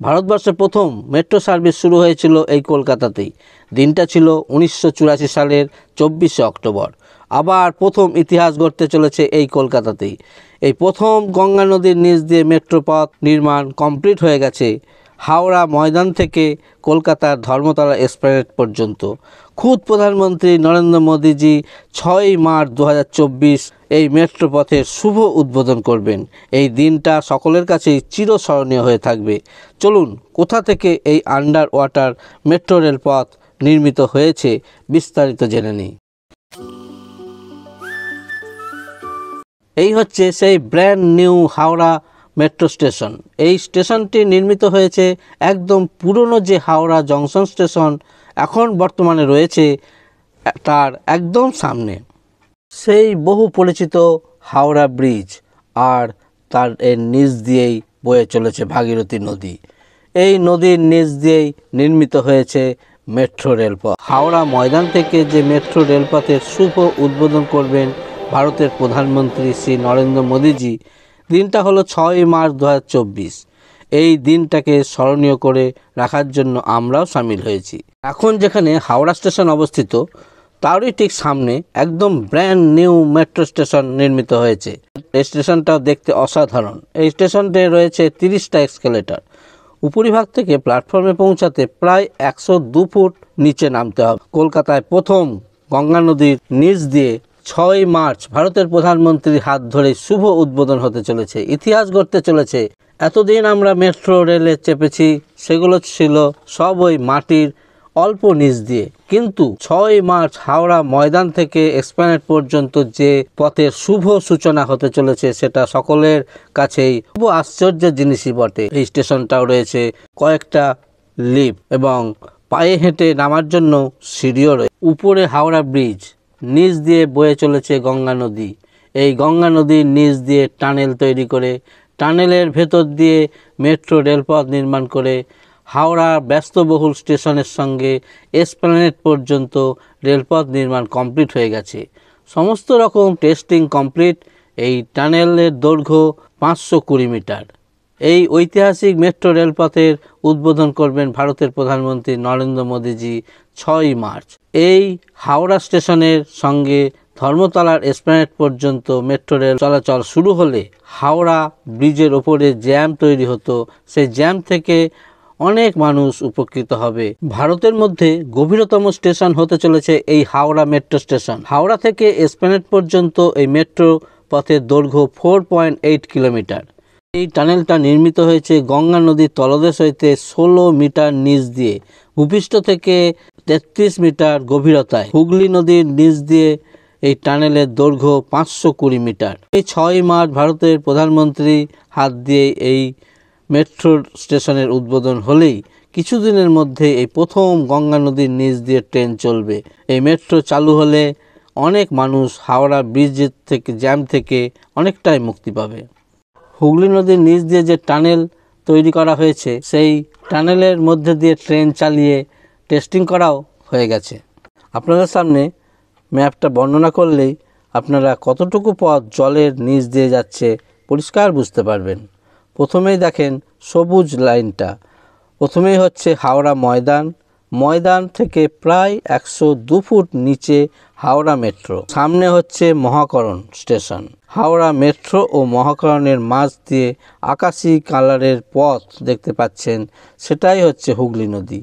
ভারতবর্ষে প্রথম metro service শুরু হয়েছিল এই কলকাতাতেই। দিনটা ছিল 1984 সালের 24শে অক্টোবর। আবার প্রথম ইতিহাস গড়তে চলেছে এই কলকাতাতেই। এই প্রথম গঙ্গা নদীর নিচ দিয়ে মেট্রো পথ নির্মাণ কমপ্লিট হয়ে গেছে হাওড়া ময়দান থেকে কলকাতার ধর্মতলা এসপ্ল্যানেড পর্যন্ত। খুদ প্রধানমন্ত্রী নরেন্দ্র মোদীজি 6ই মার্চ 2024 এই মেট্রো পথের শুভ উদ্বোধন করবেন। এই দিনটা সকলের কাছেই চিরস্মরণীয় হয়ে থাকবে। চলুন কোথা থেকে এই আন্ডার ওয়াটার মেট্রো রেল পথ নির্মিত হয়েছে বিস্তারিত জেনে নিই। এই হচ্ছে সেই brand new Howrah metro station. এই স্টেশনটি নির্মিত হয়েছে একদম পুরনো যে হাওড়া জংশন স্টেশন এখন বর্তমানে রয়েছে তার একদম সামনে। সেই বহু পরিচিত হাওড়া ব্রিজ আর তার এর নিচ দিয়েই বয়ে চলেছে ভাগীরথী নদী। এই নদীর নিচ দিয়েই নির্মিত হয়েছে মেট্রো রেলপথ। হাওড়া ময়দান থেকে যে মেট্রো রেলপথের শুভ উদ্বোধন করবেন ভারতের প্রধানমন্ত্রী শ্রী নরেন্দ্র মোদীজি, দিনটা হলো 6ই মার্চ 2024। এই দিনটাকে স্মরণীয় করে রাখার জন্য আমরাও সামিল হয়েছি। এখন যেখানে হাওড়া স্টেশন অবস্থিত তারই ঠিক সামনে একদম ব্র্যান্ড নিউ মেট্রো স্টেশন নির্মিত হয়েছে। এই স্টেশনটাও দেখতে অসাধারণ। এই স্টেশনটায় রয়েছে 30টা এসকেলেটর। উপরিভাগ থেকে প্ল্যাটফর্মে পৌঁছাতে প্রায় 102 ফুট নিচে নামতে হবে। কলকাতায় প্রথম গঙ্গা নদীর নিচ দিয়ে 6ই মার্চ ভারতের প্রধানমন্ত্রীর হাত ধরে শুভ উদ্বোধন হতে চলেছে। ইতিহাস গড়তে চলেছে। এতদিন আমরা মেট্রো রেলে চেপেছি, সেগুলো ছিল সব ওই মাটির অল্প নিচ দিয়ে, কিন্তু 6ই মার্চ হাওড়া ময়দান থেকে এসপ্ল্যানেড পর্যন্ত যে পথের শুভ সূচনা হতে চলেছে সেটা সকলের কাছেই খুব আশ্চর্যের জিনিসই বটে। এই স্টেশনটাও রয়েছে কয়েকটা লিফট এবং পায়ে হেঁটে নামার জন্য সিঁড়িও রয়েছে। উপরে হাওড়া ব্রিজ, নিচ দিয়ে বয়ে চলেছে গঙ্গা নদী। এই গঙ্গা নদীর নিচ দিয়ে টানেল তৈরি করে, টানেলের ভেতর দিয়ে মেট্রো রেলপথ নির্মাণ করে হাওড়া ব্যস্তবহুল স্টেশনের সঙ্গে এসপ্ল্যানেড পর্যন্ত রেলপথ নির্মাণ কমপ্লিট হয়ে গেছে। সমস্ত রকম টেস্টিং কমপ্লিট। এই টানেলের দৈর্ঘ্য 520 মিটার। এই ঐতিহাসিক মেট্রো রেলপথের উদ্বোধন করবেন ভারতের প্রধানমন্ত্রী নরেন্দ্র মোদীজি 6ই মার্চ। এই হাওড়া স্টেশনের সঙ্গে ধর্মতলার এসপ্ল্যানেড পর্যন্ত মেট্রো রেল চলাচল শুরু হলে হাওড়া ব্রিজের ওপরে জ্যাম তৈরি হতো, সেই জ্যাম থেকে অনেক মানুষ উপকৃত হবে। ভারতের মধ্যে গভীরতম স্টেশন হতে চলেছে এই হাওড়া মেট্রো স্টেশন। হাওড়া থেকে এসপ্ল্যানেড পর্যন্ত এই মেট্রো পথের দৈর্ঘ্য 4.8 কিলোমিটার। এই টানেলটা নির্মিত হয়েছে গঙ্গা নদীর তলদেশ হইতে 16 মিটার নিচ দিয়ে, ভূপৃষ্ঠ থেকে 33 মিটার গভীরতায়। হুগলি নদীর নিচ দিয়ে এই টানেলের দৈর্ঘ্য 520 মিটার। এই 6ই মার্চ ভারতের প্রধানমন্ত্রী হাত দিয়ে এই মেট্রো স্টেশনের উদ্বোধন হলেই কিছুদিনের মধ্যে এই প্রথম গঙ্গা নদীর নিচ দিয়ে ট্রেন চলবে। এই মেট্রো চালু হলে অনেক মানুষ হাওড়া ব্রিজের থেকে জ্যাম থেকে অনেকটাই মুক্তি পাবে। হুগলি নদীর নিচ দিয়ে যে টানেল তৈরি করা হয়েছে সেই টানেলের মধ্যে দিয়ে ট্রেন চালিয়ে টেস্টিং করাও হয়ে গেছে। আপনাদের সামনে ম্যাপটা বর্ণনা করলেই আপনারা কতটুকু পথ জলের নিচ দিয়ে যাচ্ছে পরিষ্কার বুঝতে পারবেন। প্রথমেই দেখেন সবুজ লাইনটা, প্রথমেই হচ্ছে হাওড়া ময়দান। ময়দান থেকে প্রায় 102 ফুট নিচে হাওড়া মেট্রো। সামনে হচ্ছে মহাকরণ স্টেশন। হাওড়া মেট্রো ও মহাকরণের মাঝ দিয়ে আকাশি কালারের পথ দেখতে পাচ্ছেন, সেটাই হচ্ছে হুগলি নদী।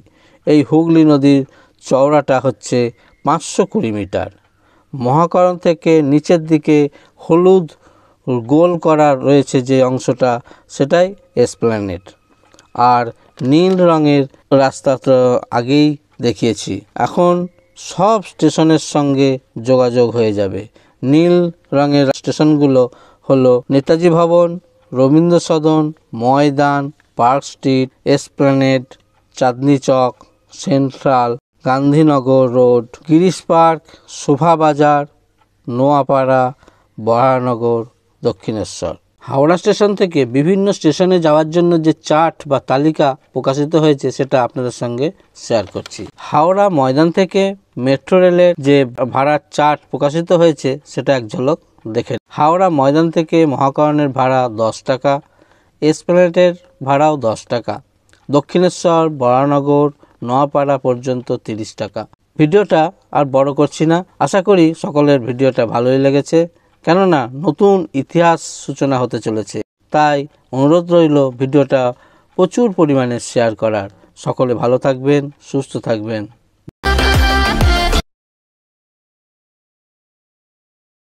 এই হুগলি নদীর চওড়াটা হচ্ছে 520 মিটার। মহাকরণ থেকে নিচের দিকে হলুদ গোল করা রয়েছে যে অংশটা, সেটাই এসপ্ল্যানেড। আর নীল রঙের রাস্তা তো আগেই দেখিয়েছি। এখন সব স্টেশনের সঙ্গে যোগাযোগ হয়ে যাবে। নীল রঙের স্টেশনগুলো হলো নেতাজি ভবন, রবীন্দ্র সদন, ময়দান, park street, Esplanade, Chandni Chowk, central, Gandhinagar road, Girish park, Shobhabazar, Noapara, Baranagar, Dakshineswar. Howrah station থেকে বিভিন্ন স্টেশনে যাওয়ার জন্য যে চার্ট বা তালিকা প্রকাশিত হয়েছে সেটা আপনাদের সঙ্গে শেয়ার করছি। হাওড়া ময়দান থেকে মেট্রো রেলের যে ভাড়ার চার্ট প্রকাশিত হয়েছে সেটা এক ঝলক দেখে। হাওড়া ময়দান থেকে মহাকরণের ভাড়া 10 টাকা, এসপ্ল্যানেডের ভাড়াও 10 টাকা, দক্ষিণেশ্বর, বরানগর, নোয়াপাড়া পর্যন্ত 30 টাকা। ভিডিওটা আর বড় করছি না, আশা করি সকলের ভিডিওটা ভালোই লেগেছে, কেননা নতুন ইতিহাস সূচনা হতে চলেছে। তাই অনুরোধ রইল ভিডিওটা প্রচুর পরিমাণে শেয়ার করার। সকলে ভালো থাকবেন, সুস্থ থাকবেন।